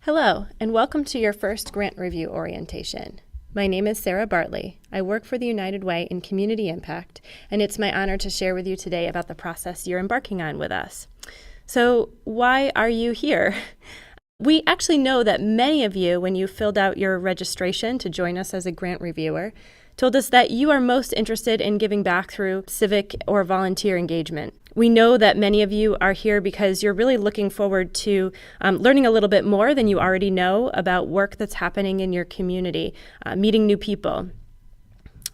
Hello, and welcome to your first grant review orientation. My name is Sarah Bartley. I work for the United Way in Community Impact, and it's my honor to share with you today about the process you're embarking on with us. So, why are you here? We actually know that many of you, when you filled out your registration to join us as a grant reviewer, told us that you are most interested in giving back through civic or volunteer engagement. We know that many of you are here because you're really looking forward to learning a little bit more than you already know about work that's happening in your community, meeting new people.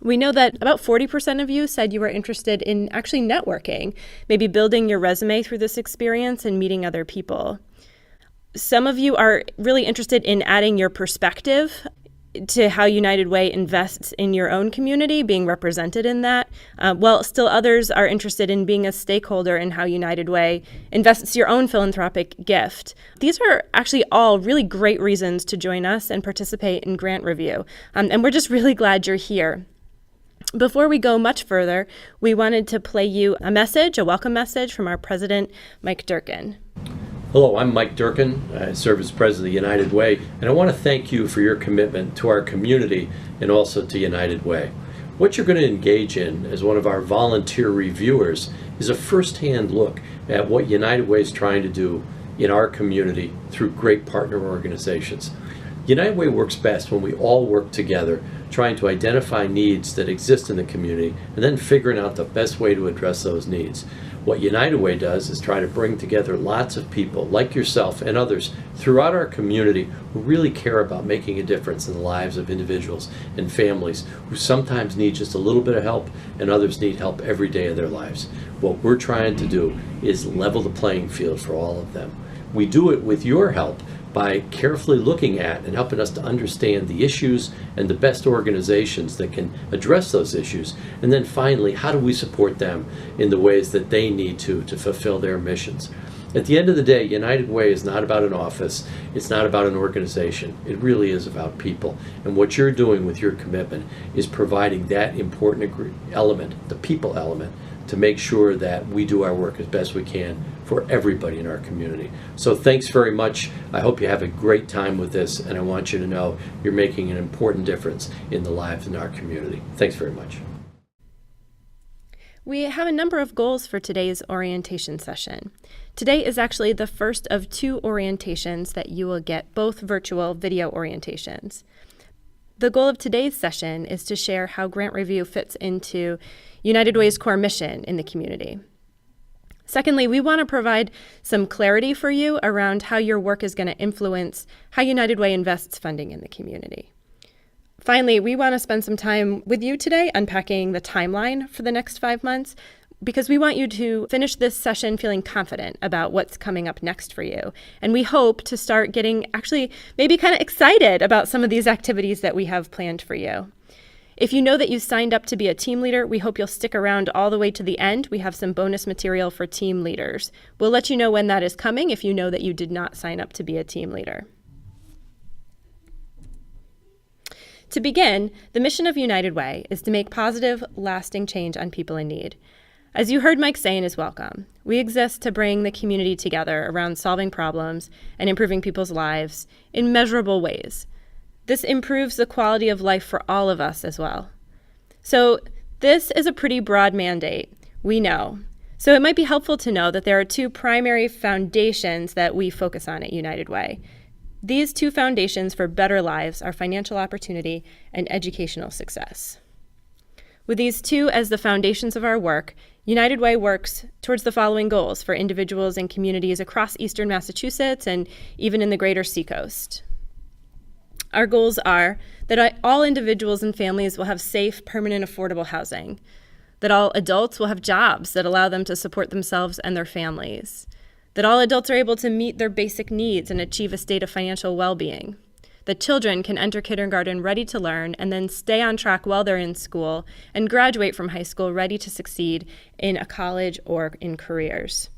We know that about 40% of you said you were interested in actually networking, maybe building your resume through this experience and meeting other people. Some of you are really interested in adding your perspective to how United Way invests in your own community, being represented in that, while still others are interested in being a stakeholder in how United Way invests your own philanthropic gift. These are actually all really great reasons to join us and participate in grant review, and we're just really glad you're here. Before we go much further, we wanted to play you a welcome message from our president, Mike Durkin. Hello, I'm Mike Durkin. I serve as president of the United Way, and I want to thank you for your commitment to our community and also to United Way. What you're going to engage in as one of our volunteer reviewers is a first-hand look at what United Way is trying to do in our community through great partner organizations. United Way works best when we all work together, trying to identify needs that exist in the community and then figuring out the best way to address those needs. What United Way does is try to bring together lots of people like yourself and others throughout our community who really care about making a difference in the lives of individuals and families who sometimes need just a little bit of help and others need help every day of their lives. What we're trying to do is level the playing field for all of them. We do it with your help by carefully looking at and helping us to understand the issues and the best organizations that can address those issues. And then finally, how do we support them in the ways that they need to fulfill their missions? At the end of the day, United Way is not about an office. It's not about an organization. It really is about people. And what you're doing with your commitment is providing that important element, the people element, to make sure that we do our work as best we can for everybody in our community. So thanks very much. I hope you have a great time with this, and I want you to know you're making an important difference in the lives in our community. Thanks very much. We have a number of goals for today's orientation session. Today is actually the first of 2 orientations that you will get, both virtual video orientations. The goal of today's session is to share how grant review fits into United Way's core mission in the community. Secondly, we want to provide some clarity for you around how your work is going to influence how United Way invests funding in the community. Finally, we want to spend some time with you today unpacking the timeline for the next 5 months, because we want you to finish this session feeling confident about what's coming up next for you. And we hope to start getting actually maybe kind of excited about some of these activities that we have planned for you. If you know that you signed up to be a team leader, we hope you'll stick around all the way to the end. We have some bonus material for team leaders. We'll let you know when that is coming if you know that you did not sign up to be a team leader. To begin, the mission of United Way is to make positive, lasting change on people in need. As you heard Mike say in his welcome, we exist to bring the community together around solving problems and improving people's lives in measurable ways. This improves the quality of life for all of us as well. So this is a pretty broad mandate, we know. So it might be helpful to know that there are 2 primary foundations that we focus on at United Way. These 2 foundations for better lives are financial opportunity and educational success. With these 2 as the foundations of our work, United Way works towards the following goals for individuals and communities across Eastern Massachusetts and even in the greater Seacoast. Our goals are that all individuals and families will have safe, permanent, affordable housing, that all adults will have jobs that allow them to support themselves and their families, that all adults are able to meet their basic needs and achieve a state of financial well-being, that children can enter kindergarten ready to learn and then stay on track while they're in school and graduate from high school ready to succeed in a college or in careers.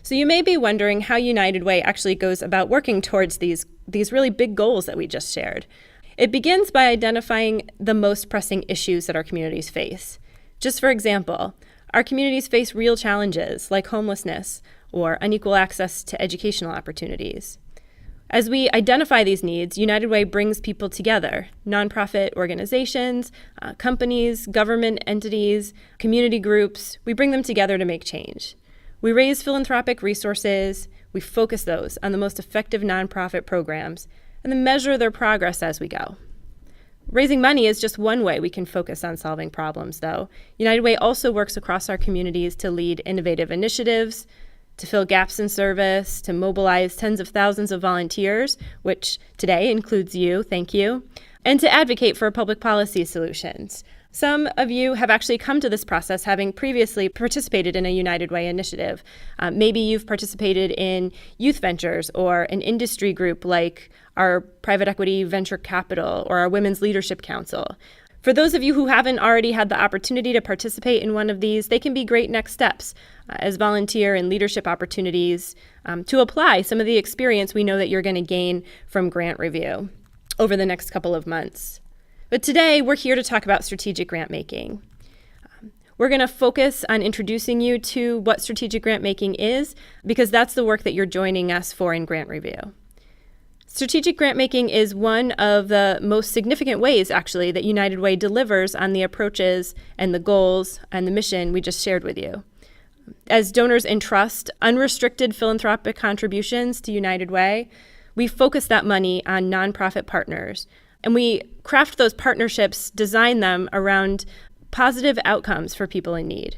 So you may be wondering how United Way actually goes about working towards these really big goals that we just shared. It begins by identifying the most pressing issues that our communities face. Just for example, our communities face real challenges like homelessness or unequal access to educational opportunities. As we identify these needs, United Way brings people together, nonprofit organizations, companies, government entities, community groups. We bring them together to make change. We raise philanthropic resources, we focus those on the most effective nonprofit programs, and then measure their progress as we go. Raising money is just one way we can focus on solving problems, though. United Way also works across our communities to lead innovative initiatives, to fill gaps in service, to mobilize tens of thousands of volunteers, which today includes you, thank you, and to advocate for public policy solutions. Some of you have actually come to this process having previously participated in a United Way initiative. Maybe you've participated in youth ventures or an industry group like our private equity venture capital or our Women's Leadership Council. For those of you who haven't already had the opportunity to participate in one of these, they can be great next steps as volunteer and leadership opportunities to apply some of the experience we know that you're going to gain from grant review over the next couple of months. But today, we're here to talk about strategic grant making. We're going to focus on introducing you to what strategic grant making is, because that's the work that you're joining us for in grant review. Strategic grant making is one of the most significant ways, actually, that United Way delivers on the approaches and the goals and the mission we just shared with you. As donors entrust unrestricted philanthropic contributions to United Way, we focus that money on nonprofit partners, and we craft those partnerships, design them around positive outcomes for people in need.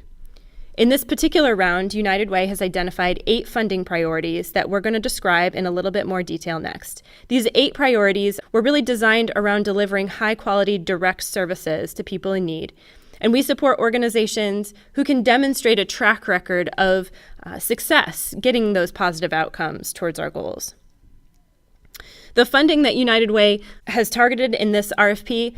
In this particular round, United Way has identified 8 funding priorities that we're going to describe in a little bit more detail next. These 8 priorities were really designed around delivering high-quality direct services to people in need. And we support organizations who can demonstrate a track record of success getting those positive outcomes towards our goals. The funding that United Way has targeted in this RFP,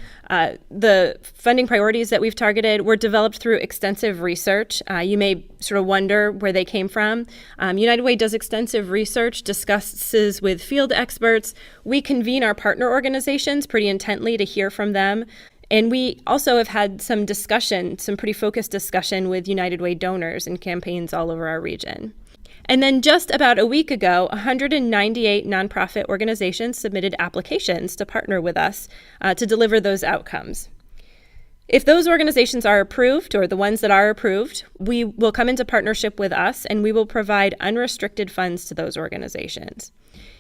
the funding priorities that we've targeted were developed through extensive research. You may sort of wonder where they came from. United Way does extensive research, discusses with field experts. We convene our partner organizations pretty intently to hear from them. And we also have had some discussion, some pretty focused discussion with United Way donors and campaigns all over our region. And then just about a week ago, 198 nonprofit organizations submitted applications to partner with us to deliver those outcomes. If those organizations are approved, or the ones that are approved, we will come into partnership with us and we will provide unrestricted funds to those organizations.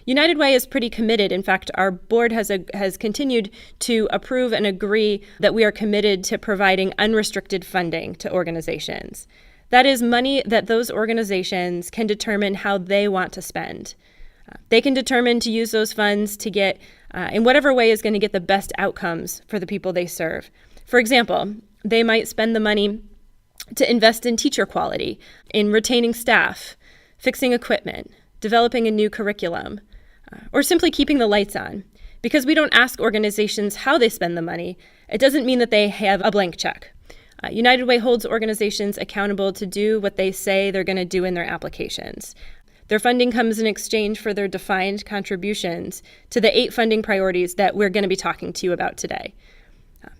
United Way is pretty committed. In fact, our board has continued to approve and agree that we are committed to providing unrestricted funding to organizations. That is money that those organizations can determine how they want to spend. They can determine to use those funds to get, in whatever way is going to get the best outcomes for the people they serve. For example, they might spend the money to invest in teacher quality, in retaining staff, fixing equipment, developing a new curriculum, or simply keeping the lights on. Because we don't ask organizations how they spend the money, it doesn't mean that they have a blank check. United Way holds organizations accountable to do what they say they're going to do in their applications. Their funding comes in exchange for their defined contributions to the 8 funding priorities that we're going to be talking to you about today.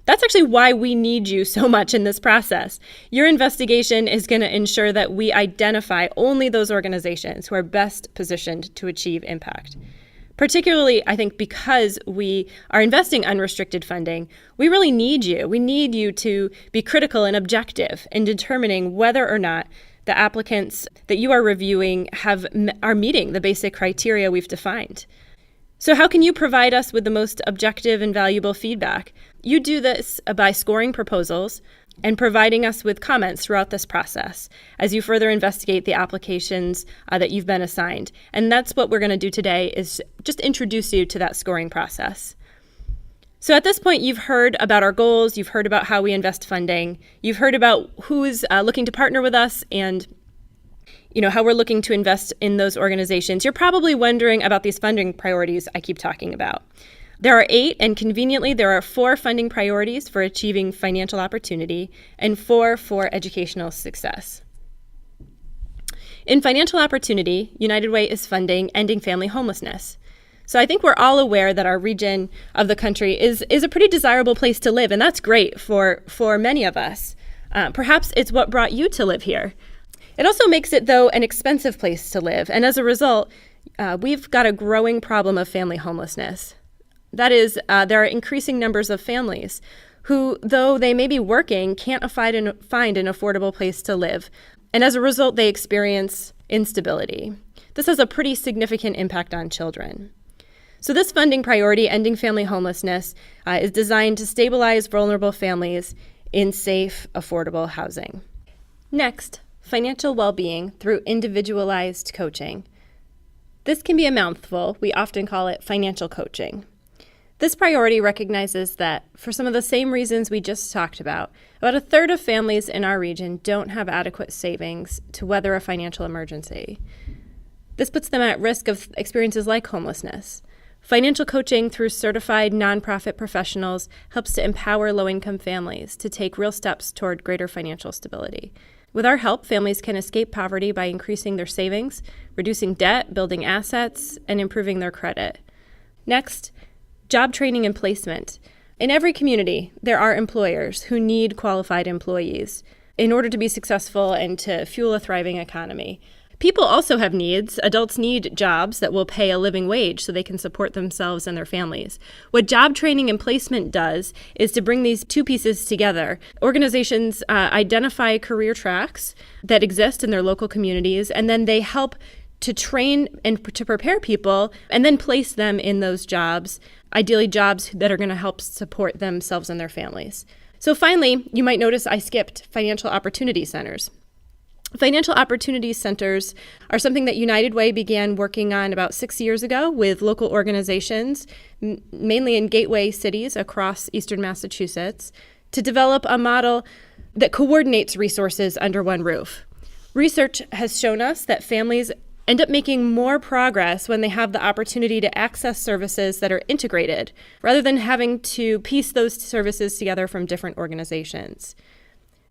That's actually why we need you so much in this process. Your investigation is going to ensure that we identify only those organizations who are best positioned to achieve impact. Particularly, I think, because we are investing unrestricted funding, we really need you. We need you to be critical and objective in determining whether or not the applicants that you are reviewing are meeting the basic criteria we've defined. So how can you provide us with the most objective and valuable feedback? You do this by scoring proposals and providing us with comments throughout this process as you further investigate the applications that you've been assigned. And that's what we're going to do today, is just introduce you to that scoring process. So at this point, you've heard about our goals, you've heard about how we invest funding, you've heard about who's looking to partner with us and how we're looking to invest in those organizations. You're probably wondering about these funding priorities I keep talking about. There are 8, and conveniently, there are 4 funding priorities for achieving financial opportunity and 4 for educational success. In financial opportunity, United Way is funding ending family homelessness. So I think we're all aware that our region of the country is a pretty desirable place to live, and that's great for many of us. Perhaps it's what brought you to live here. It also makes it, though, an expensive place to live, and as a result, we've got a growing problem of family homelessness. That is, there are increasing numbers of families who, though they may be working, can't find an affordable place to live. And as a result, they experience instability. This has a pretty significant impact on children. So this funding priority, Ending Family Homelessness, is designed to stabilize vulnerable families in safe, affordable housing. Next, financial well-being through individualized coaching. This can be a mouthful. We often call it financial coaching. This priority recognizes that, for some of the same reasons we just talked about a third of families in our region don't have adequate savings to weather a financial emergency. This puts them at risk of experiences like homelessness. Financial coaching through certified nonprofit professionals helps to empower low-income families to take real steps toward greater financial stability. With our help, families can escape poverty by increasing their savings, reducing debt, building assets, and improving their credit. Next, job training and placement. In every community, there are employers who need qualified employees in order to be successful and to fuel a thriving economy. People also have needs. Adults need jobs that will pay a living wage so they can support themselves and their families. What job training and placement does is to bring these two pieces together. Organizations identify career tracks that exist in their local communities, and then they help to train and to prepare people and then place them in those jobs, ideally jobs that are going to help support themselves and their families. So finally, you might notice I skipped financial opportunity centers. Financial opportunity centers are something that United Way began working on about 6 years ago with local organizations, mainly in gateway cities across eastern Massachusetts, to develop a model that coordinates resources under one roof. Research has shown us that families end up making more progress when they have the opportunity to access services that are integrated, rather than having to piece those services together from different organizations.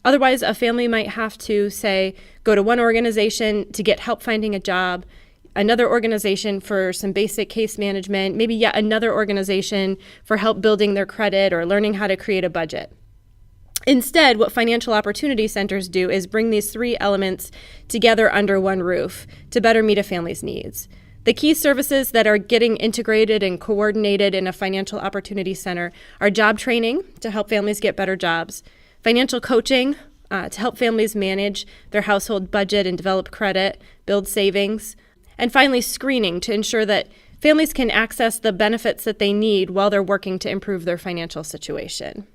Otherwise, a family might have to, say, go to one organization to get help finding a job, another organization for some basic case management, maybe yet another organization for help building their credit or learning how to create a budget. Instead, what financial opportunity centers do is bring these three elements together under one roof to better meet a family's needs. The key services that are getting integrated and coordinated in a financial opportunity center are job training to help families get better jobs, financial coaching to help families manage their household budget and develop credit, build savings, and finally screening to ensure that families can access the benefits that they need while they're working to improve their financial situation.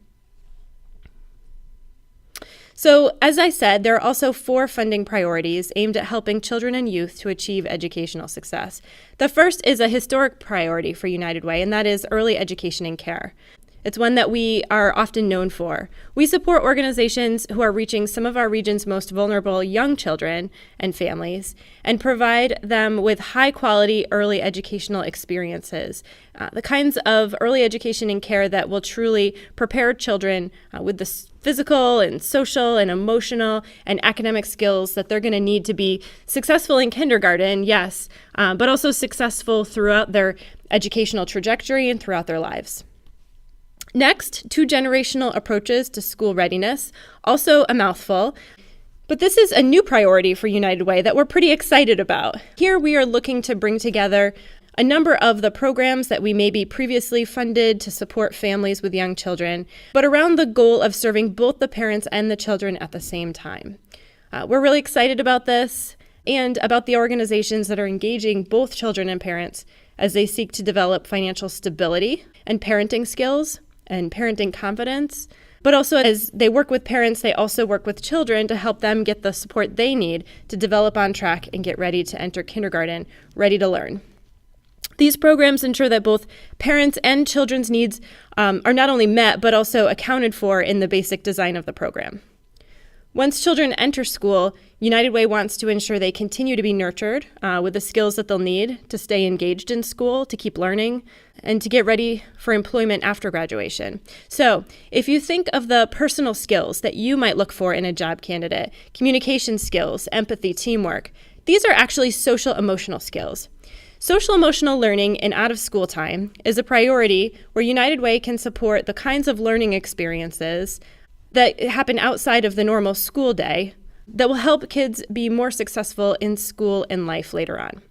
So, as I said, there are also 4 funding priorities aimed at helping children and youth to achieve educational success. The first is a historic priority for United Way, and that is early education and care. It's one that we are often known for. We support organizations who are reaching some of our region's most vulnerable young children and families and provide them with high-quality early educational experiences, the kinds of early education and care that will truly prepare children with the physical and social and emotional and academic skills that they're going to need to be successful in kindergarten, yes, but also successful throughout their educational trajectory and throughout their lives. Next, 2-generational approaches to school readiness, also a mouthful, but this is a new priority for United Way that we're pretty excited about. Here we are looking to bring together a number of the programs that we maybe previously funded to support families with young children, but around the goal of serving both the parents and the children at the same time. We're really excited about this and about the organizations that are engaging both children and parents as they seek to develop financial stability and parenting skills and parenting confidence. But also as they work with parents, they also work with children to help them get the support they need to develop on track and get ready to enter kindergarten, ready to learn. These programs ensure that both parents and children's needs are not only met, but also accounted for in the basic design of the program. Once children enter school, United Way wants to ensure they continue to be nurtured with the skills that they'll need to stay engaged in school, to keep learning, and to get ready for employment after graduation. So if you think of the personal skills that you might look for in a job candidate, communication skills, empathy, teamwork, these are actually social emotional skills. Social emotional learning in out-of-school time is a priority where United Way can support the kinds of learning experiences that happen outside of the normal school day that will help kids be more successful in school and life later on.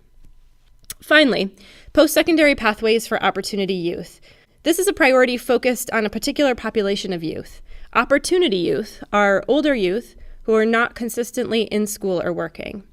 Finally, post-secondary pathways for opportunity youth. This is a priority focused on a particular population of youth. Opportunity youth are older youth who are not consistently in school or working.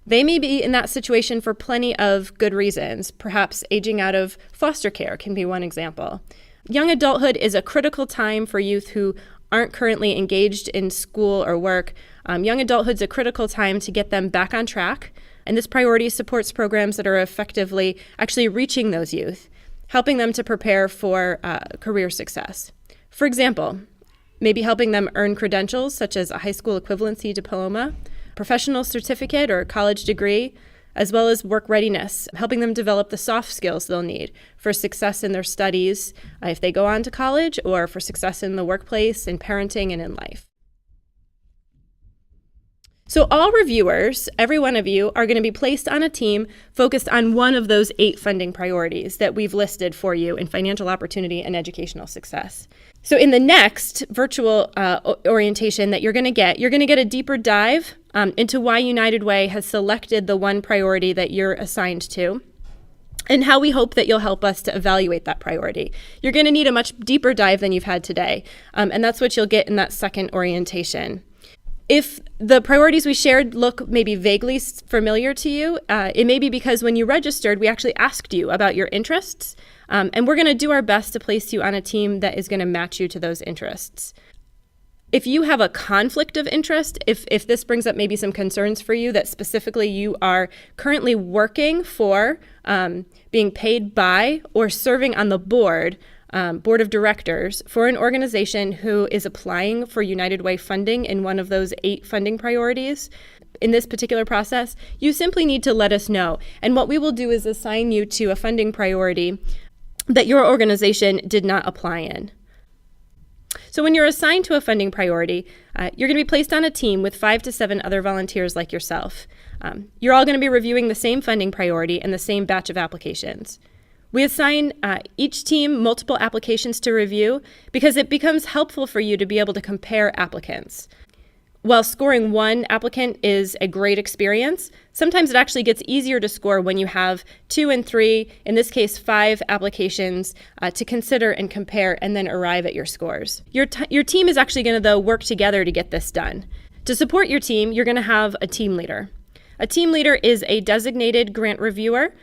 They may be in that situation for plenty of good reasons. Perhaps aging out of foster care can be one example. Young adulthood is a critical time for youth who aren't currently engaged in school or work. Young adulthood is a critical time to get them back on track, and this priority supports programs that are effectively actually reaching those youth, helping them to prepare for career success. For example, maybe helping them earn credentials such as a high school equivalency diploma, professional certificate or college degree, as well as work readiness, helping them develop the soft skills they'll need for success in their studies if they go on to college, or for success in the workplace, in parenting, and in life. So all reviewers, every one of you, are going to be placed on a team focused on one of those 8 funding priorities that we've listed for you in financial opportunity and educational success. So in the next virtual orientation that you're going to get a deeper dive into why United Way has selected the one priority that you're assigned to, and how we hope that you'll help us to evaluate that priority. You're going to need a much deeper dive than you've had today, and that's what you'll get in that second orientation. If the priorities we shared look maybe vaguely familiar to you, it may be because when you registered, we actually asked you about your interests, and we're going to do our best to place you on a team that is going to match you to those interests. If you have a conflict of interest, if this brings up maybe some concerns for you that specifically you are currently working for, being paid by, or serving on the board of directors for an organization who is applying for United Way funding in one of those 8 funding priorities in this particular process, you simply need to let us know. And what we will do is assign you to a funding priority that your organization did not apply in. So when you're assigned to a funding priority, you're going to be placed on a team with 5 to 7 other volunteers like yourself. You're all going to be reviewing the same funding priority and the same batch of applications. We assign each team multiple applications to review because it becomes helpful for you to be able to compare applicants. While scoring one applicant is a great experience, sometimes it actually gets easier to score when you have 2 and 3, in this case 5 applications to consider and compare and then arrive at your scores. Your team is actually going to, though, work together to get this done. To support your team, you're going to have a team leader. A team leader is a designated grant reviewer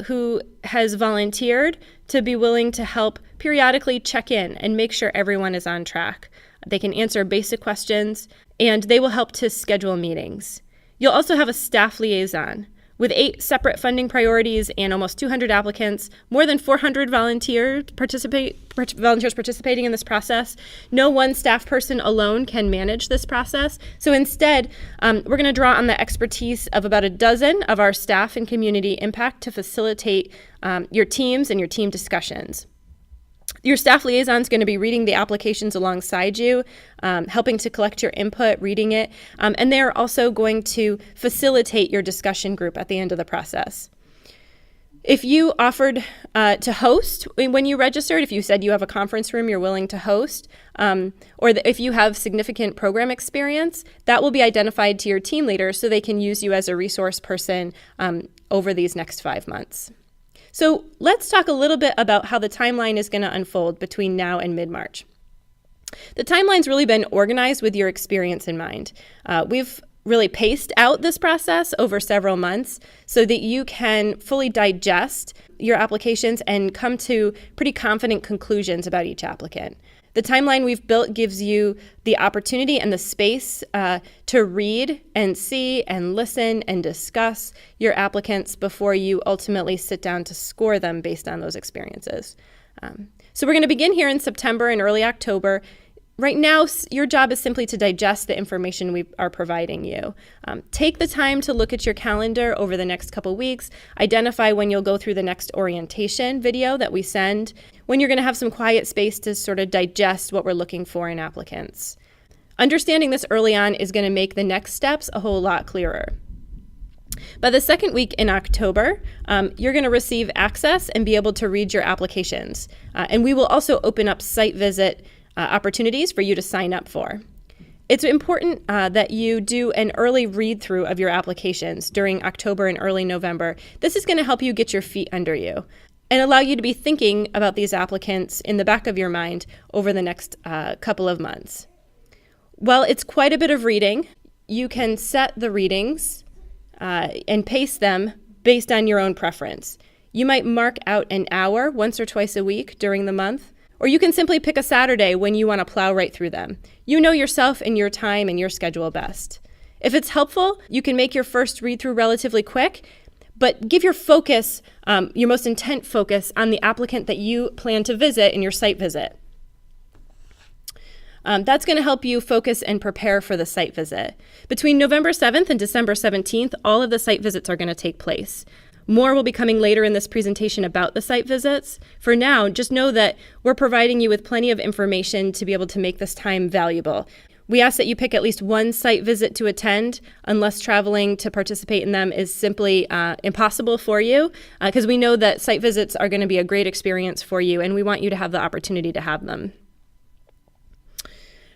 who has volunteered to be willing to help periodically check in and make sure everyone is on track. They can answer basic questions, and they will help to schedule meetings. You'll also have a staff liaison. With 8 separate funding priorities and almost 200 applicants, more than 400 volunteers participating in this process, no one staff person alone can manage this process. So instead, we're going to draw on the expertise of about a dozen of our staff and community impact to facilitate your teams and your team discussions. Your staff liaison is going to be reading the applications alongside you, helping to collect your input, reading it, and they're also going to facilitate your discussion group at the end of the process. If you offered to host when you registered, if you said you have a conference room you're willing to host, if you have significant program experience, that will be identified to your team leader so they can use you as a resource person over these next 5 months. So let's talk a little bit about how the timeline is going to unfold between now and mid-March. The timeline's really been organized with your experience in mind. We've really paced out this process over several months so that you can fully digest your applications and come to pretty confident conclusions about each applicant. The timeline we've built gives you the opportunity and the space to read and see and listen and discuss your applicants before you ultimately sit down to score them based on those experiences. So we're going to begin here in September and early October. Right now, your job is simply to digest the information we are providing you. Take the time to look at your calendar over the next couple weeks, identify when you'll go through the next orientation video that we send, when you're going to have some quiet space to sort of digest what we're looking for in applicants. Understanding this early on is going to make the next steps a whole lot clearer. By the second week in October, you're going to receive access and be able to read your applications. And we will also open up site visit opportunities for you to sign up for. It's important that you do an early read-through of your applications during October and early November. This is going to help you get your feet under you and allow you to be thinking about these applicants in the back of your mind over the next couple of months. While it's quite a bit of reading, you can set the readings and pace them based on your own preference. You might mark out an hour once or twice a week during the month, or you can simply pick a Saturday when you want to plow right through them. You know yourself and your time and your schedule best. If it's helpful, you can make your first read-through relatively quick, but give your focus, your most intent focus, on the applicant that you plan to visit in your site visit. That's going to help you focus and prepare for the site visit. Between November 7th and December 17th, all of the site visits are going to take place. More will be coming later in this presentation about the site visits. For now, just know that we're providing you with plenty of information to be able to make this time valuable. We ask that you pick at least one site visit to attend, unless traveling to participate in them is simply impossible for you, because we know that site visits are going to be a great experience for you, and we want you to have the opportunity to have them.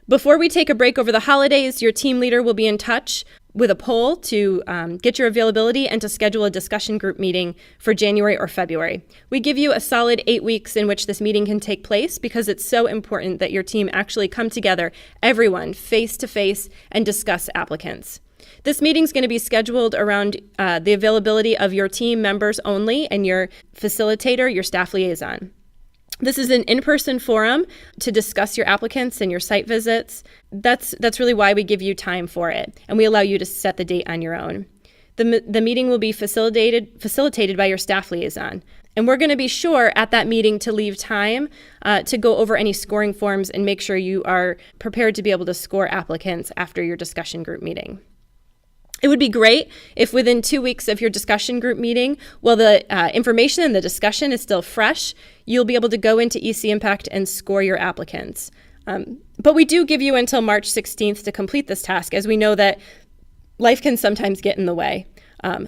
Before we take a break over the holidays, your team leader will be in touch with a poll to get your availability and to schedule a discussion group meeting for January or February. We give you a solid 8 weeks in which this meeting can take place because it's so important that your team actually come together, everyone, face to face, and discuss applicants. This meeting is going to be scheduled around the availability of your team members only and your facilitator, your staff liaison. This is an in-person forum to discuss your applicants and your site visits. That's really why we give you time for it, and we allow you to set the date on your own. The meeting will be facilitated by your staff liaison, and we're going to be sure at that meeting to leave time to go over any scoring forms and make sure you are prepared to be able to score applicants after your discussion group meeting. It would be great if within 2 weeks of your discussion group meeting, while the information and the discussion is still fresh, you'll be able to go into EC Impact and score your applicants. But we do give you until March 16th to complete this task, as we know that life can sometimes get in the way.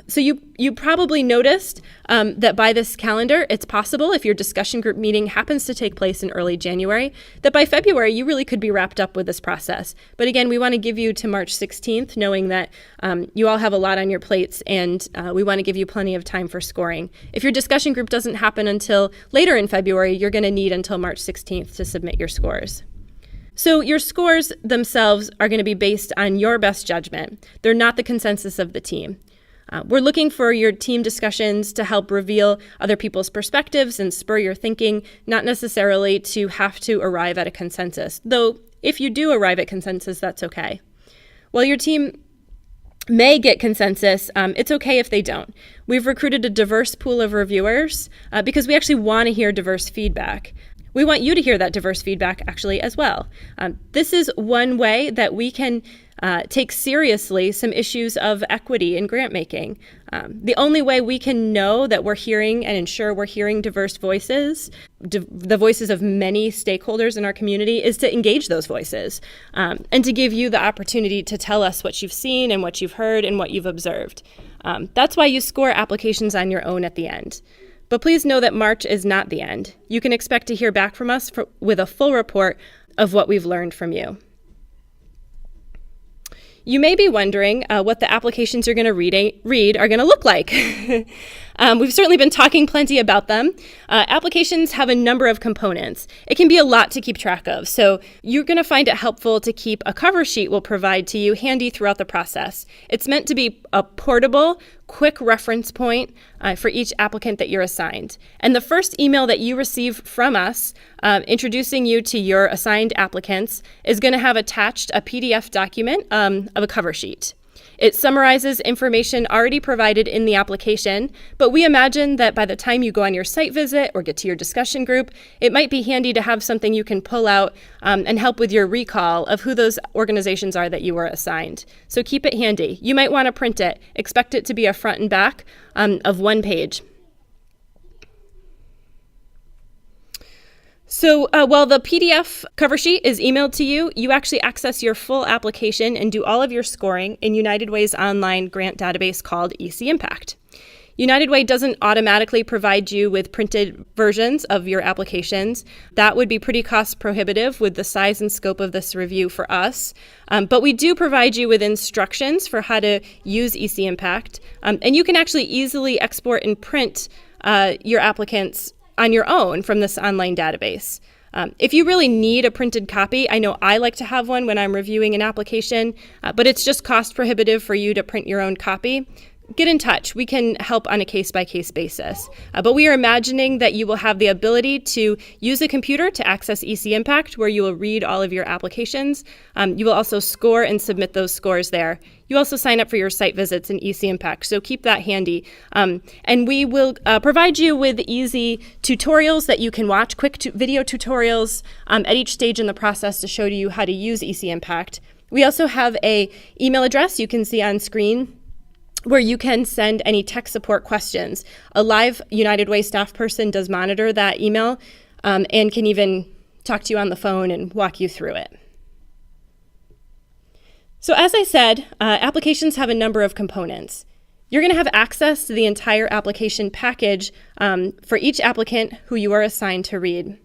So you probably noticed that by this calendar, it's possible, if your discussion group meeting happens to take place in early January, that by February you really could be wrapped up with this process. But again, we want to give you to March 16th, knowing that you all have a lot on your plates, and we want to give you plenty of time for scoring. If your discussion group doesn't happen until later in February, you're going to need until March 16th to submit your scores. So your scores themselves are going to be based on your best judgment. They're not the consensus of the team. We're looking for your team discussions to help reveal other people's perspectives and spur your thinking, not necessarily to have to arrive at a consensus. Though, if you do arrive at consensus, that's okay. While your team may get consensus, it's okay if they don't. We've recruited a diverse pool of reviewers because we actually want to hear diverse feedback. We want you to hear that diverse feedback actually as well. This is one way that we can take seriously some issues of equity in grant making. The only way we can know that we're hearing and ensure we're hearing diverse voices, the voices of many stakeholders in our community, is to engage those voices and to give you the opportunity to tell us what you've seen and what you've heard and what you've observed. That's why you score applications on your own at the end. But please know that March is not the end. You can expect to hear back from us with a full report of what we've learned from you. You may be wondering what the applications you're going to read are going to look like. We've certainly been talking plenty about them. Applications have a number of components. It can be a lot to keep track of, so you're going to find it helpful to keep a cover sheet we'll provide to you handy throughout the process. It's meant to be a portable, quick reference point for each applicant that you're assigned. And the first email that you receive from us introducing you to your assigned applicants is going to have attached a PDF document of a cover sheet. It summarizes information already provided in the application, but we imagine that by the time you go on your site visit or get to your discussion group, it might be handy to have something you can pull out and help with your recall of who those organizations are that you were assigned. So keep it handy. You might want to print it. Expect it to be a front and back of one page. So while the PDF cover sheet is emailed to you, you actually access your full application and do all of your scoring in United Way's online grant database called EC Impact. United Way doesn't automatically provide you with printed versions of your applications. That would be pretty cost prohibitive with the size and scope of this review for us. But we do provide you with instructions for how to use EC Impact. And you can actually easily export and print your applicants on your own from this online database. If you really need a printed copy, I know I like to have one when I'm reviewing an application, but it's just cost prohibitive for you to print your own copy. Get in touch. We can help on a case-by-case basis. But we are imagining that you will have the ability to use a computer to access EC Impact, where you will read all of your applications. You will also score and submit those scores there. You also sign up for your site visits in EC Impact, so keep that handy. And we will provide you with easy tutorials that you can watch, quick video tutorials at each stage in the process to show you how to use EC Impact. We also have an email address you can see on screen where you can send any tech support questions. A live United Way staff person does monitor that email and can even talk to you on the phone and walk you through it. So as I said, applications have a number of components. You're going to have access to the entire application package for each applicant who you are assigned to read.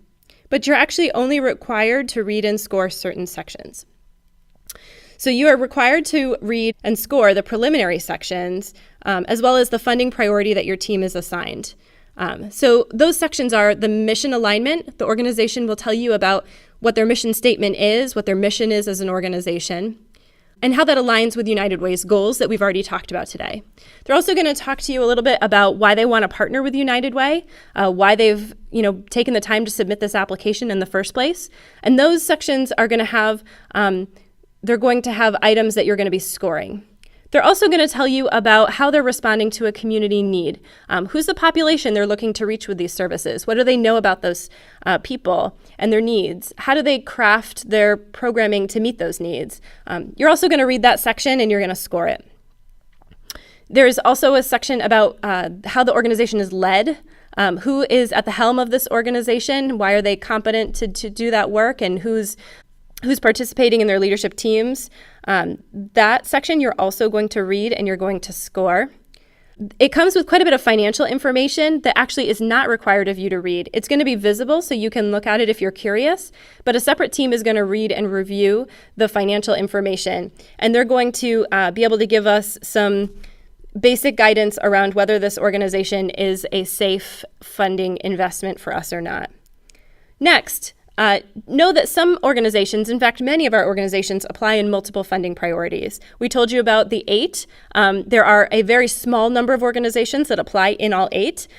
But you're actually only required to read and score certain sections. So you are required to read and score the preliminary sections, as well as the funding priority that your team is assigned. So those sections are the mission alignment. The organization will tell you about what their mission statement is, what their mission is as an organization, and how that aligns with United Way's goals that we've already talked about today. They're also going to talk to you a little bit about why they want to partner with United Way, why they've taken the time to submit this application in the first place. And those sections are going to have they're going to have items that you're going to be scoring. They're also going to tell you about how they're responding to a community need. Who's the population they're looking to reach with these services? What do they know about those people and their needs? How do they craft their programming to meet those needs? You're also going to read that section and you're going to score it. There's also a section about how the organization is led. Who is at the helm of this organization? Why are they competent to do that work? And who's participating in their leadership teams. That section you're also going to read and you're going to score. It comes with quite a bit of financial information that actually is not required of you to read. It's going to be visible so you can look at it if you're curious, but a separate team is going to read and review the financial information, and they're going to be able to give us some basic guidance around whether this organization is a safe funding investment for us or not. Next, know that some organizations, in fact, many of our organizations, apply in multiple funding priorities. We told you about the 8. There are a very small number of organizations that apply in all 8.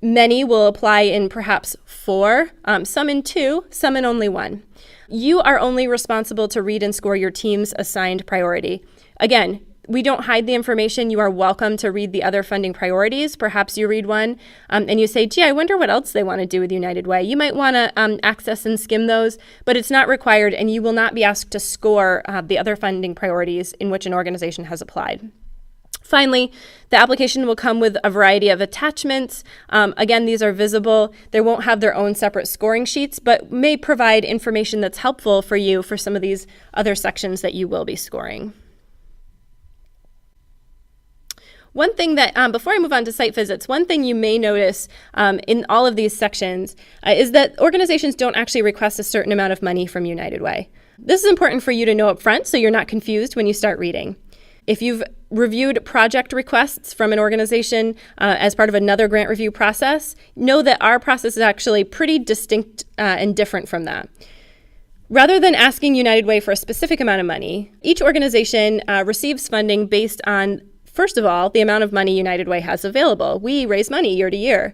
Many will apply in perhaps 4, some in 2, some in only 1. You are only responsible to read and score your team's assigned priority. Again, we don't hide the information. You are welcome to read the other funding priorities. Perhaps you read one and you say, gee, I wonder what else they want to do with United Way. You might want to access and skim those, but it's not required, and you will not be asked to score the other funding priorities in which an organization has applied. Finally, the application will come with a variety of attachments. Again, these are visible. They won't have their own separate scoring sheets, but may provide information that's helpful for you for some of these other sections that you will be scoring. One thing that, before I move on to site visits, one thing you may notice in all of these sections is that organizations don't actually request a certain amount of money from United Way. This is important for you to know up front so you're not confused when you start reading. If you've reviewed project requests from an organization as part of another grant review process, know that our process is actually pretty distinct and different from that. Rather than asking United Way for a specific amount of money, each organization receives funding based on, first of all, the amount of money United Way has available. We raise money year to year.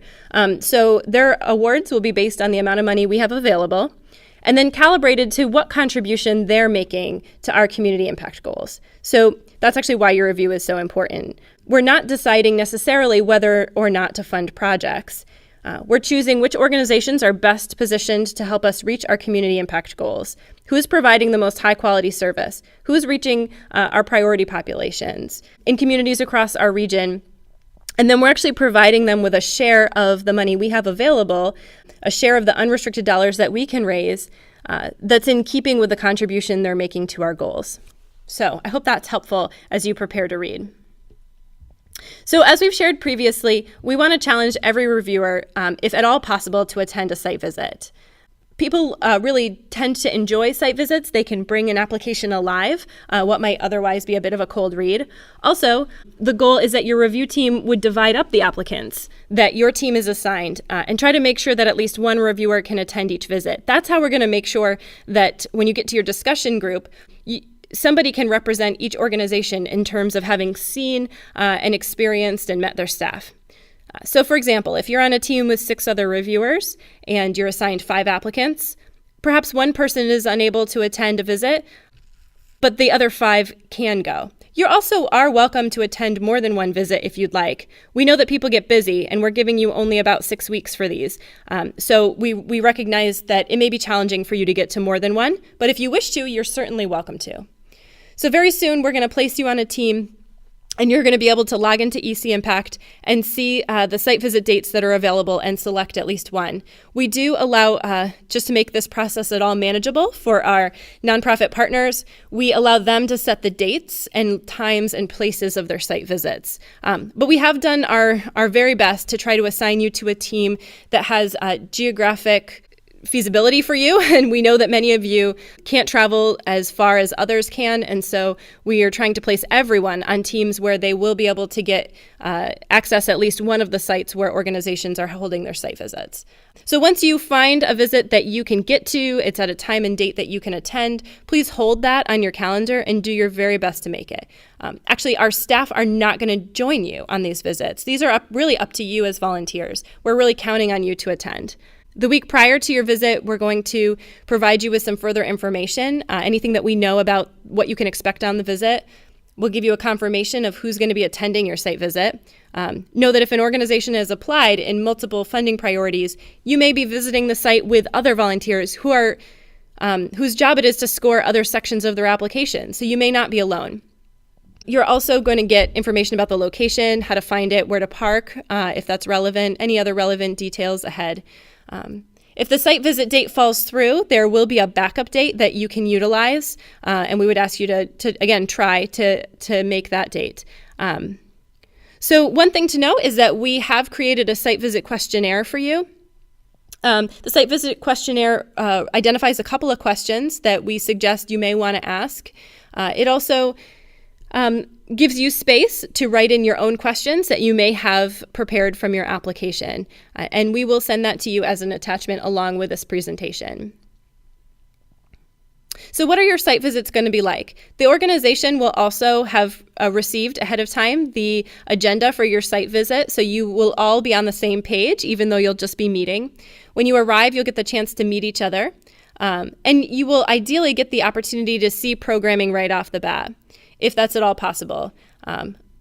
So their awards will be based on the amount of money we have available, and then calibrated to what contribution they're making to our community impact goals. So that's actually why your review is so important. We're not deciding necessarily whether or not to fund projects. We're choosing which organizations are best positioned to help us reach our community impact goals. Who's providing the most high quality service? Who's reaching our priority populations in communities across our region? And then we're actually providing them with a share of the money we have available, a share of the unrestricted dollars that we can raise that's in keeping with the contribution they're making to our goals. So I hope that's helpful as you prepare to read. So as we've shared previously, we want to challenge every reviewer, if at all possible, to attend a site visit. People really tend to enjoy site visits. They can bring an application alive, what might otherwise be a bit of a cold read. Also, the goal is that your review team would divide up the applicants that your team is assigned and try to make sure that at least one reviewer can attend each visit. That's how we're going to make sure that when you get to your discussion group, somebody can represent each organization in terms of having seen and experienced and met their staff. So for example, if you're on a team with 6 other reviewers and you're assigned 5 applicants, perhaps one person is unable to attend a visit, but the other 5 can go. You also are welcome to attend more than one visit if you'd like. We know that people get busy and we're giving you only about 6 weeks for these. So we recognize that it may be challenging for you to get to more than one, but if you wish to, you're certainly welcome to. So very soon we're going to place you on a team and you're going to be able to log into EC Impact and see the site visit dates that are available and select at least one. We do allow, just to make this process at all manageable for our nonprofit partners, we allow them to set the dates and times and places of their site visits. But we have done our very best to try to assign you to a team that has geographic feasibility for you, and we know that many of you can't travel as far as others can, and so we are trying to place everyone on teams where they will be able to get access at least one of the sites where organizations are holding their site visits. So once you find a visit that you can get to, it's at a time and date that you can attend, please hold that on your calendar and do your very best to make it. Actually, our staff are not going to join you on these visits. These are really up to you as volunteers. We're really counting on you to attend. The week prior to your visit, we're going to provide you with some further information, anything that we know about what you can expect on the visit. We'll give you a confirmation of who's going to be attending your site visit. Know that if an organization has applied in multiple funding priorities, you may be visiting the site with other volunteers who are whose job it is to score other sections of their application, so you may not be alone. You're also going to get information about the location, how to find it, where to park, if that's relevant, any other relevant details ahead. If the site visit date falls through, there will be a backup date that you can utilize, and we would ask you to again, try to make that date. So one thing to know is that we have created a site visit questionnaire for you. The site visit questionnaire identifies a couple of questions that we suggest you may want to ask. It also gives you space to write in your own questions that you may have prepared from your application. And we will send that to you as an attachment along with this presentation. So what are your site visits going to be like? The organization will also have received ahead of time the agenda for your site visit, so you will all be on the same page, even though you'll just be meeting. When you arrive, you'll get the chance to meet each other, and you will ideally get the opportunity to see programming right off the bat, if that's at all possible.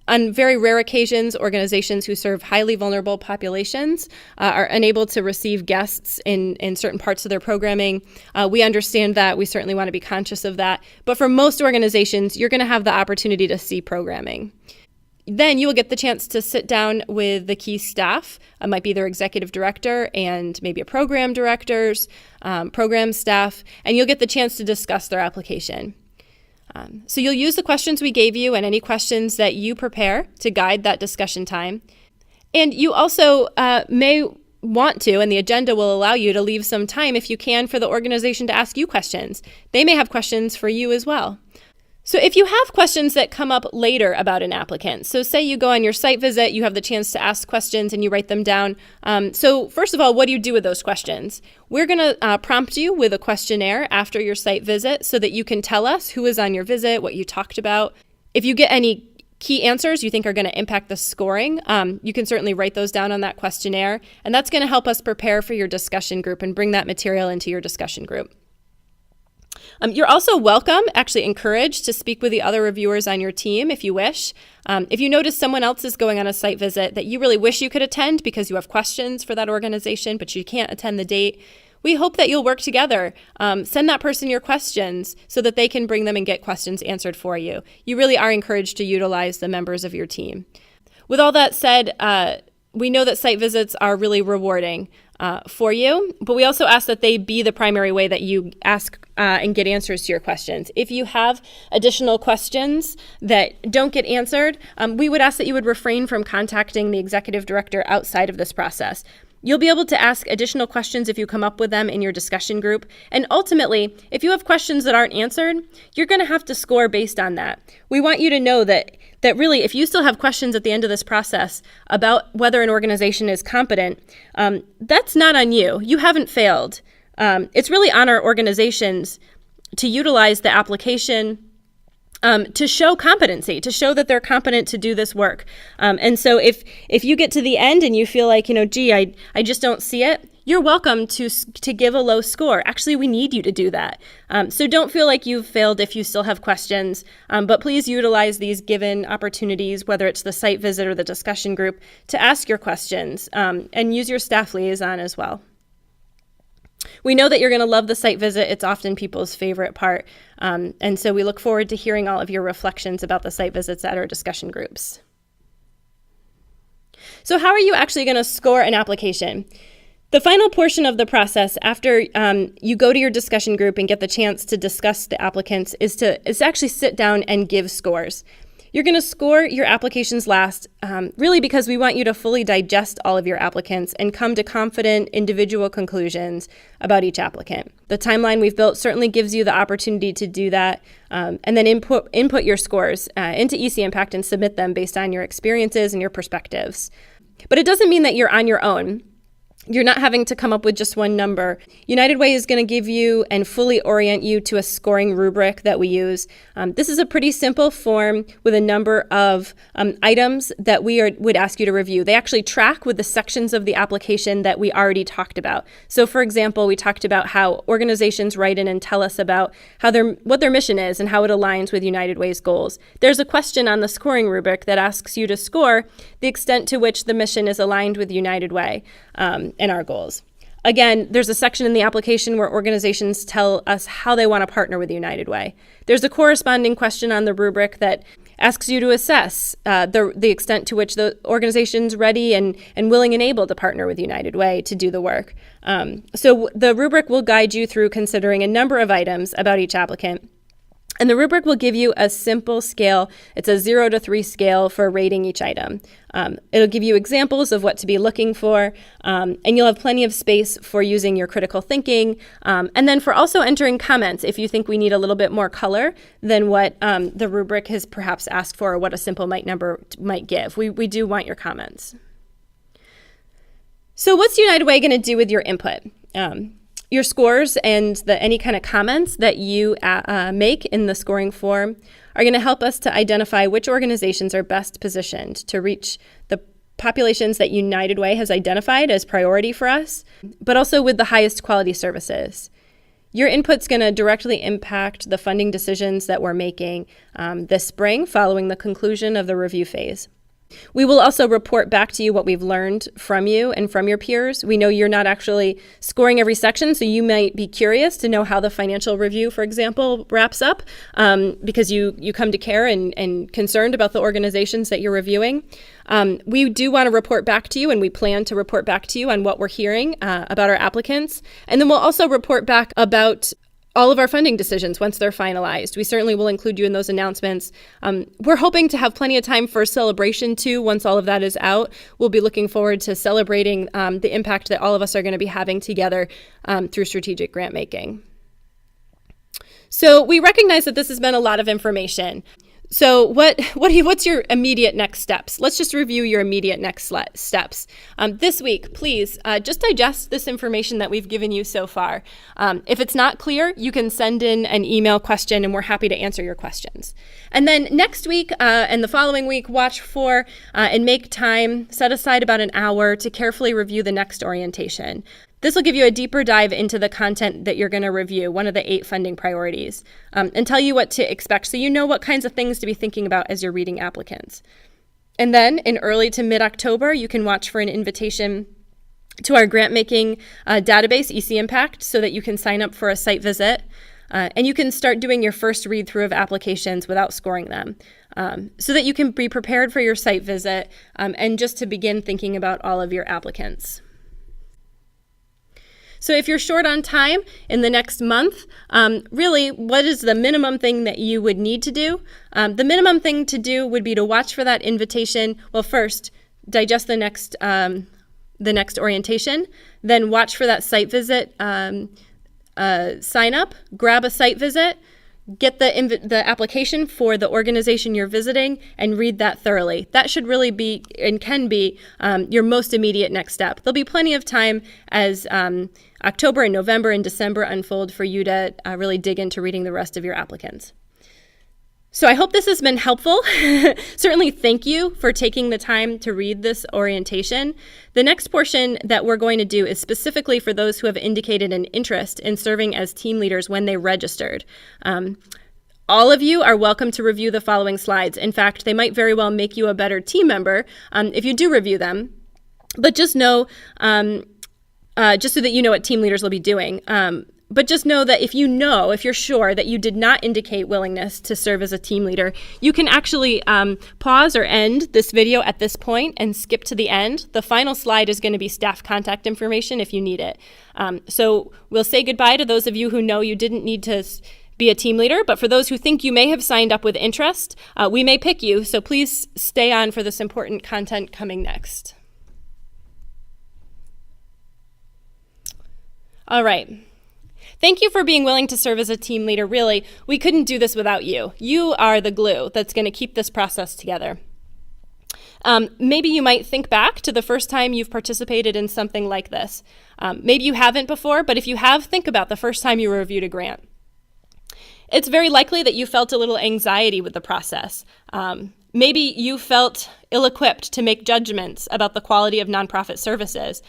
On very rare occasions, organizations who serve highly vulnerable populations are unable to receive guests in certain parts of their programming. We understand that. We certainly want to be conscious of that. But for most organizations, you're going to have the opportunity to see programming. Then you will get the chance to sit down with the key staff. It might be their executive director and maybe a program director's, program staff, and you'll get the chance to discuss their application. So you'll use the questions we gave you and any questions that you prepare to guide that discussion time. And you also may want to, and the agenda will allow you to leave some time, if you can, for the organization to ask you questions. They may have questions for you as well. So if you have questions that come up later about an applicant, so say you go on your site visit, you have the chance to ask questions and you write them down. So first of all, what do you do with those questions? We're going to prompt you with a questionnaire after your site visit so that you can tell us who was on your visit, what you talked about. If you get any key answers you think are going to impact the scoring, you can certainly write those down on that questionnaire, and that's going to help us prepare for your discussion group and bring that material into your discussion group. You're also welcome, actually encouraged, to speak with the other reviewers on your team if you wish. If you notice someone else is going on a site visit that you really wish you could attend because you have questions for that organization, but you can't attend the date, we hope that you'll work together. Send that person your questions so that they can bring them and get questions answered for you. You really are encouraged to utilize the members of your team. With all that said, we know that site visits are really rewarding. for you, but we also ask that they be the primary way that you ask and get answers to your questions. If you have additional questions that don't get answered, we would ask that you would refrain from contacting the executive director outside of this process. You'll be able to ask additional questions if you come up with them in your discussion group. And ultimately, if you have questions that aren't answered, you're going to have to score based on that. We want you to know that really, if you still have questions at the end of this process about whether an organization is competent, that's not on you. You haven't failed. It's really on our organizations to utilize the application to show competency, to show that they're competent to do this work. And so if you get to the end and you feel like, gee, I just don't see it, you're welcome to give a low score. Actually, we need you to do that. So don't feel like you've failed if you still have questions, but please utilize these given opportunities, whether it's the site visit or the discussion group, to ask your questions and use your staff liaison as well. We know that you're going to love the site visit. It's often people's favorite part. And so we look forward to hearing all of your reflections about the site visits at our discussion groups. So how are you actually going to score an application? The final portion of the process after you go to your discussion group and get the chance to discuss the applicants is to actually sit down and give scores. You're going to score your applications last, really because we want you to fully digest all of your applicants and come to confident individual conclusions about each applicant. The timeline we've built certainly gives you the opportunity to do that, and then input your scores into EC Impact and submit them based on your experiences and your perspectives. But it doesn't mean that you're on your own. You're not having to come up with just one number. United Way is going to give you and fully orient you to a scoring rubric that we use. This is a pretty simple form with a number of items that we would ask you to review. They actually track with the sections of the application that we already talked about. So for example, we talked about how organizations write in and tell us about what their mission is and how it aligns with United Way's goals. There's a question on the scoring rubric that asks you to score the extent to which the mission is aligned with United Way. And our goals. Again, there's a section in the application where organizations tell us how they want to partner with United Way. There's a corresponding question on the rubric that asks you to assess the extent to which the organization's ready and willing and able to partner with United Way to do the work. So the rubric will guide you through considering a number of items about each applicant. And the rubric will give you a simple scale. It's a 0 to 3 scale for rating each item. It'll give you examples of what to be looking for, and you'll have plenty of space for using your critical thinking, and then for also entering comments if you think we need a little bit more color than what the rubric has perhaps asked for or what a simple number might give. We do want your comments. So what's United Way going to do with your input? Your scores and any kind of comments that you make in the scoring form are going to help us to identify which organizations are best positioned to reach the populations that United Way has identified as priority for us, but also with the highest quality services. Your input's going to directly impact the funding decisions that we're making this spring following the conclusion of the review phase. We will also report back to you what we've learned from you and from your peers. We know you're not actually scoring every section, so you might be curious to know how the financial review, for example, wraps up because you come to care and concerned about the organizations that you're reviewing. We do want to report back to you, and we plan to report back to you on what we're hearing about our applicants. And then we'll also report back about all of our funding decisions once they're finalized. We certainly will include you in those announcements. We're hoping to have plenty of time for celebration too once all of that is out. We'll be looking forward to celebrating the impact that all of us are going to be having together through strategic grant making. So we recognize that this has been a lot of information. So what's your immediate next steps? Let's just review your immediate next steps. This week, please just digest this information that we've given you so far. If it's not clear, you can send in an email question and we're happy to answer your questions. And then next week and the following week, watch for and make time, set aside about an hour to carefully review the next orientation. This will give you a deeper dive into the content that you're going to review, one of the 8 funding priorities, and tell you what to expect so you know what kinds of things to be thinking about as you're reading applicants. And then in early to mid-October, you can watch for an invitation to our grant-making database, EC Impact, so that you can sign up for a site visit. And you can start doing your first read-through of applications without scoring them, so that you can be prepared for your site visit and just to begin thinking about all of your applicants. So if you're short on time in the next month, really, what is the minimum thing that you would need to do? The minimum thing to do would be to watch for that invitation. Well, first, digest the next orientation, then watch for that site visit, sign up, grab a site visit, get the application for the organization you're visiting, and read that thoroughly. That should really be and can be your most immediate next step. There'll be plenty of time as October and November and December unfold for you to really dig into reading the rest of your applicants. So I hope this has been helpful. Certainly thank you for taking the time to read this orientation. The next portion that we're going to do is specifically for those who have indicated an interest in serving as team leaders when they registered. All of you are welcome to review the following slides. In fact, they might very well make you a better team member if you do review them. But just know, just so that you know what team leaders will be doing, but just know that if you're sure that you did not indicate willingness to serve as a team leader, you can actually pause or end this video at this point and skip to the end. The final slide is going to be staff contact information if you need it. So we'll say goodbye to those of you who know you didn't need to be a team leader, but for those who think you may have signed up with interest, we may pick you, so please stay on for this important content coming next. All right. Thank you for being willing to serve as a team leader. Really, we couldn't do this without you. You are the glue that's going to keep this process together. Maybe you might think back to the first time you've participated in something like this. Maybe you haven't before, but if you have, think about the first time you reviewed a grant. It's very likely that you felt a little anxiety with the process. Maybe you felt ill-equipped to make judgments about the quality of nonprofit services.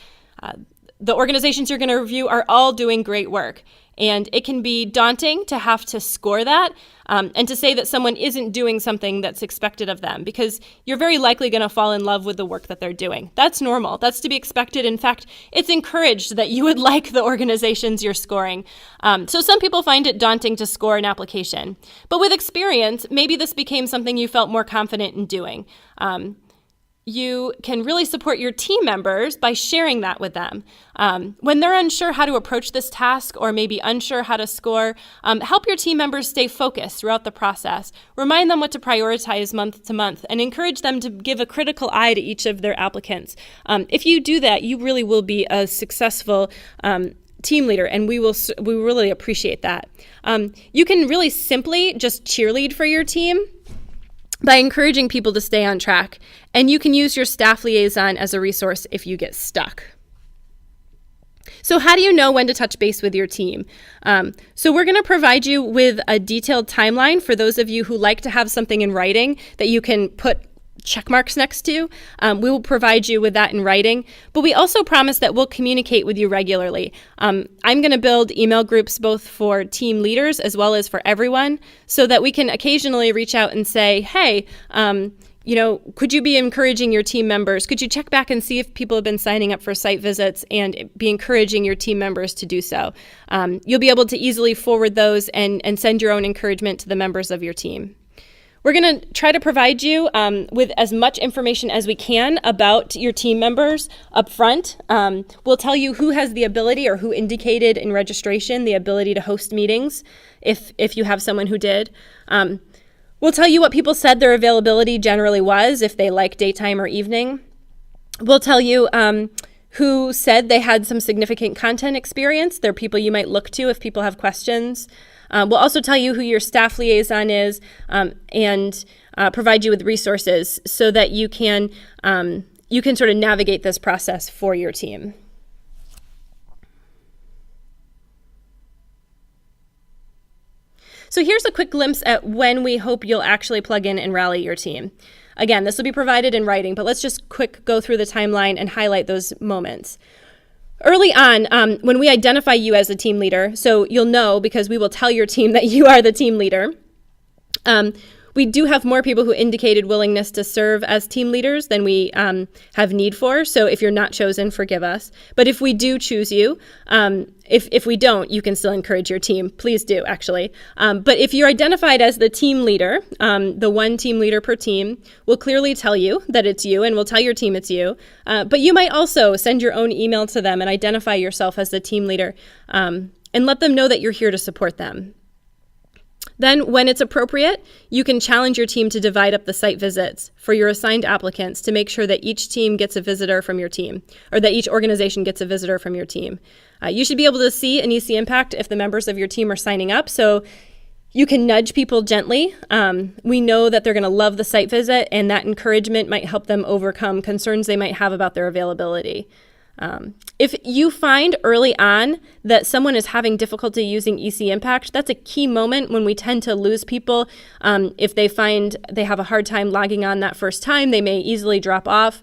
The organizations you're going to review are all doing great work, and it can be daunting to have to score that and to say that someone isn't doing something that's expected of them, because you're very likely going to fall in love with the work that they're doing. That's normal. That's to be expected. In fact, it's encouraged that you would like the organizations you're scoring. So some people find it daunting to score an application, but with experience, maybe this became something you felt more confident in doing. You can really support your team members by sharing that with them. When they're unsure how to approach this task or maybe unsure how to score, help your team members stay focused throughout the process. Remind them what to prioritize month to month and encourage them to give a critical eye to each of their applicants. If you do that, you really will be a successful team leader, and we really appreciate that. You can really simply just cheerlead for your team by encouraging people to stay on track. And you can use your staff liaison as a resource if you get stuck. So how do you know when to touch base with your team? So we're going to provide you with a detailed timeline for those of you who like to have something in writing that you can put check marks next to. We will provide you with that in writing, but we also promise that we'll communicate with you regularly. I'm going to build email groups both for team leaders as well as for everyone so that we can occasionally reach out and say, hey, could you be encouraging your team members? Could you check back and see if people have been signing up for site visits and be encouraging your team members to do so? You'll be able to easily forward those and send your own encouragement to the members of your team. We're going to try to provide you with as much information as we can about your team members up front. We'll tell you who has the ability or who indicated in registration the ability to host meetings if you have someone who did. We'll tell you what people said their availability generally was, if they like daytime or evening. We'll tell you who said they had some significant content experience. They're people you might look to if people have questions. We'll also tell you who your staff liaison is and provide you with resources so that you can sort of navigate this process for your team. So here's a quick glimpse at when we hope you'll actually plug in and rally your team. Again, this will be provided in writing, but let's just quick go through the timeline and highlight those moments. Early on, when we identify you as a team leader, so you'll know because we will tell your team that you are the team leader, We do have more people who indicated willingness to serve as team leaders than we have need for. So if you're not chosen, forgive us. But if we do choose you, if we don't, you can still encourage your team. Please do, actually. But if you're identified as the team leader, the one team leader per team will clearly tell you that it's you and will tell your team it's you. But you might also send your own email to them and identify yourself as the team leader and let them know that you're here to support them. Then, when it's appropriate, you can challenge your team to divide up the site visits for your assigned applicants to make sure that each team gets a visitor from your team, or that each organization gets a visitor from your team. You should be able to see an EC impact if the members of your team are signing up, so you can nudge people gently. We know that they're going to love the site visit, and that encouragement might help them overcome concerns they might have about their availability. If you find early on that someone is having difficulty using EC Impact, that's a key moment when we tend to lose people. If they find they have a hard time logging on that first time, they may easily drop off.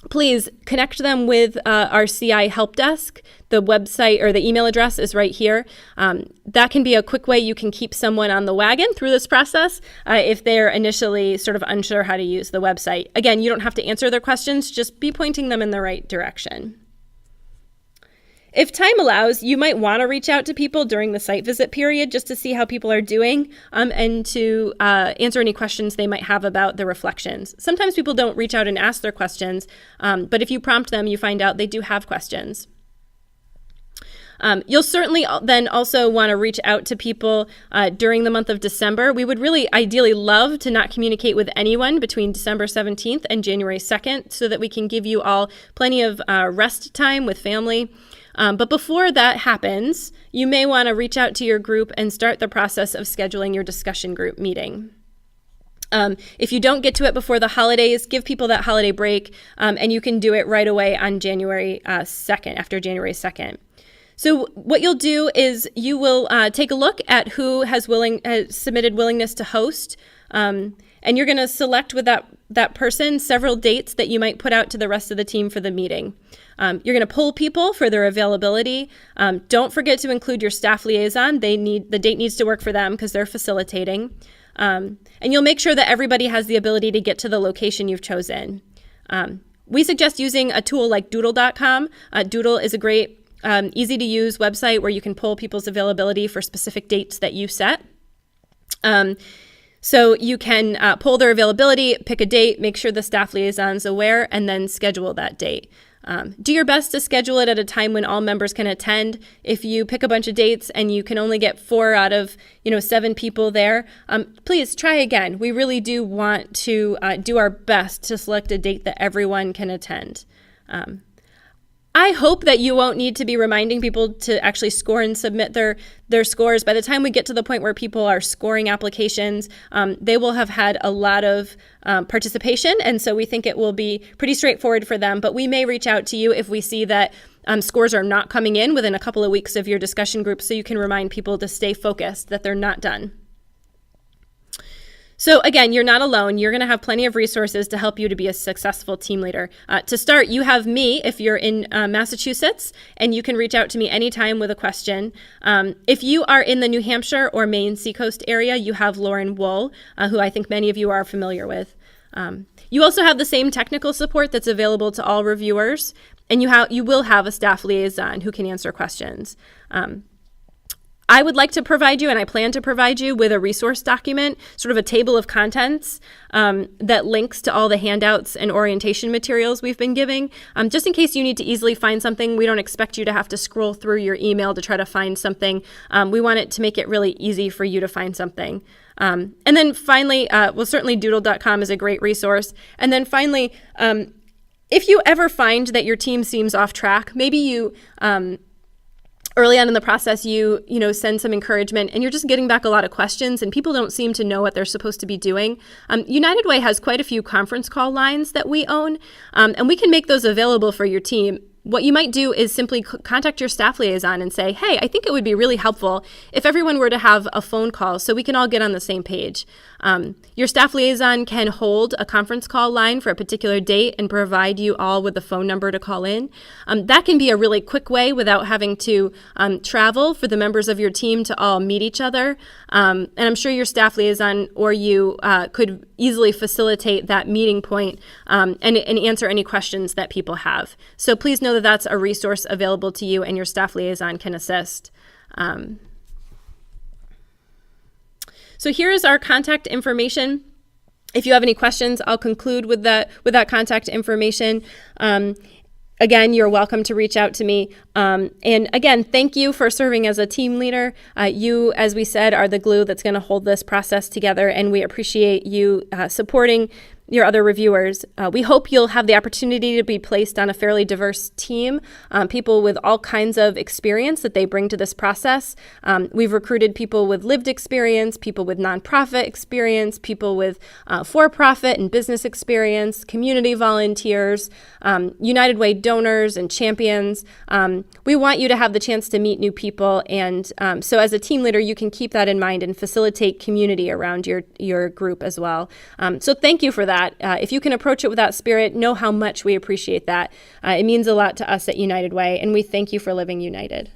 Please connect them with our CI help desk. The website or the email address is right here. That can be a quick way you can keep someone on the wagon through this process if they're initially sort of unsure how to use the website. Again, you don't have to answer their questions, just be pointing them in the right direction. If time allows, you might want to reach out to people during the site visit period just to see how people are doing and to answer any questions they might have about the reflections. Sometimes people don't reach out and ask their questions, but if you prompt them, you find out they do have questions. You'll certainly then also want to reach out to people during the month of December. We would really ideally love to not communicate with anyone between December 17th and January 2nd so that we can give you all plenty of rest time with family. But before that happens, you may want to reach out to your group and start the process of scheduling your discussion group meeting. If you don't get to it before the holidays, give people that holiday break, and you can do it right away on January 2nd, after January 2nd. So what you'll do is you will take a look at who has submitted willingness to host, and you're going to select with that person several dates that you might put out to the rest of the team for the meeting. You're going to poll people for their availability. Don't forget to include your staff liaison. The date needs to work for them because they're facilitating. And you'll make sure that everybody has the ability to get to the location you've chosen. We suggest using a tool like Doodle.com. Doodle is a great, easy to use website where you can poll people's availability for specific dates that you set. So you can poll their availability, pick a date, make sure the staff liaison's aware, and then schedule that date. Do your best to schedule it at a time when all members can attend. If you pick a bunch of dates and you can only get 4 out of 7 people there, please try again. We really do want to do our best to select a date that everyone can attend. I hope that you won't need to be reminding people to actually score and submit their scores. By the time we get to the point where people are scoring applications, they will have had a lot of participation, and so we think it will be pretty straightforward for them. But we may reach out to you if we see that scores are not coming in within a couple of weeks of your discussion group, so you can remind people to stay focused, that they're not done. So again, you're not alone. You're going to have plenty of resources to help you to be a successful team leader. To start, you have me if you're in Massachusetts, and you can reach out to me anytime with a question. If you are in the New Hampshire or Maine Seacoast area, you have Lauren Wool, who I think many of you are familiar with. You also have the same technical support that's available to all reviewers, and you will have a staff liaison who can answer questions. I would like to provide you, and I plan to provide you with a resource document, sort of a table of contents that links to all the handouts and orientation materials we've been giving. Just in case you need to easily find something, we don't expect you to have to scroll through your email to try to find something. We want it to make it really easy for you to find something. And then finally, certainly Doodle.com is a great resource. And then finally, if you ever find that your team seems off track, maybe you early on in the process, you send some encouragement and you're just getting back a lot of questions and people don't seem to know what they're supposed to be doing. United Way has quite a few conference call lines that we own, and we can make those available for your team what you might do is simply contact your staff liaison and say, hey, I think it would be really helpful if everyone were to have a phone call so we can all get on the same page. Your staff liaison can hold a conference call line for a particular date and provide you all with the phone number to call in. That can be a really quick way without having to travel for the members of your team to all meet each other. And I'm sure your staff liaison or you could easily facilitate that meeting point and answer any questions that people have. So please know that that's a resource available to you and your staff liaison can assist. So here is our contact information. If you have any questions, I'll conclude with that contact information. Again, you're welcome to reach out to me. And again, thank you for serving as a team leader. You, as we said, are the glue that's going to hold this process together, and we appreciate you supporting your other reviewers. We hope you'll have the opportunity to be placed on a fairly diverse team, people with all kinds of experience that they bring to this process. We've recruited people with lived experience, people with nonprofit experience, people with for-profit and business experience, community volunteers, United Way donors and champions. We want you to have the chance to meet new people, and so as a team leader, you can keep that in mind and facilitate community around your group as well. So thank you for that. If you can approach it with that spirit, know how much we appreciate that. It means a lot to us at United Way, and we thank you for living united.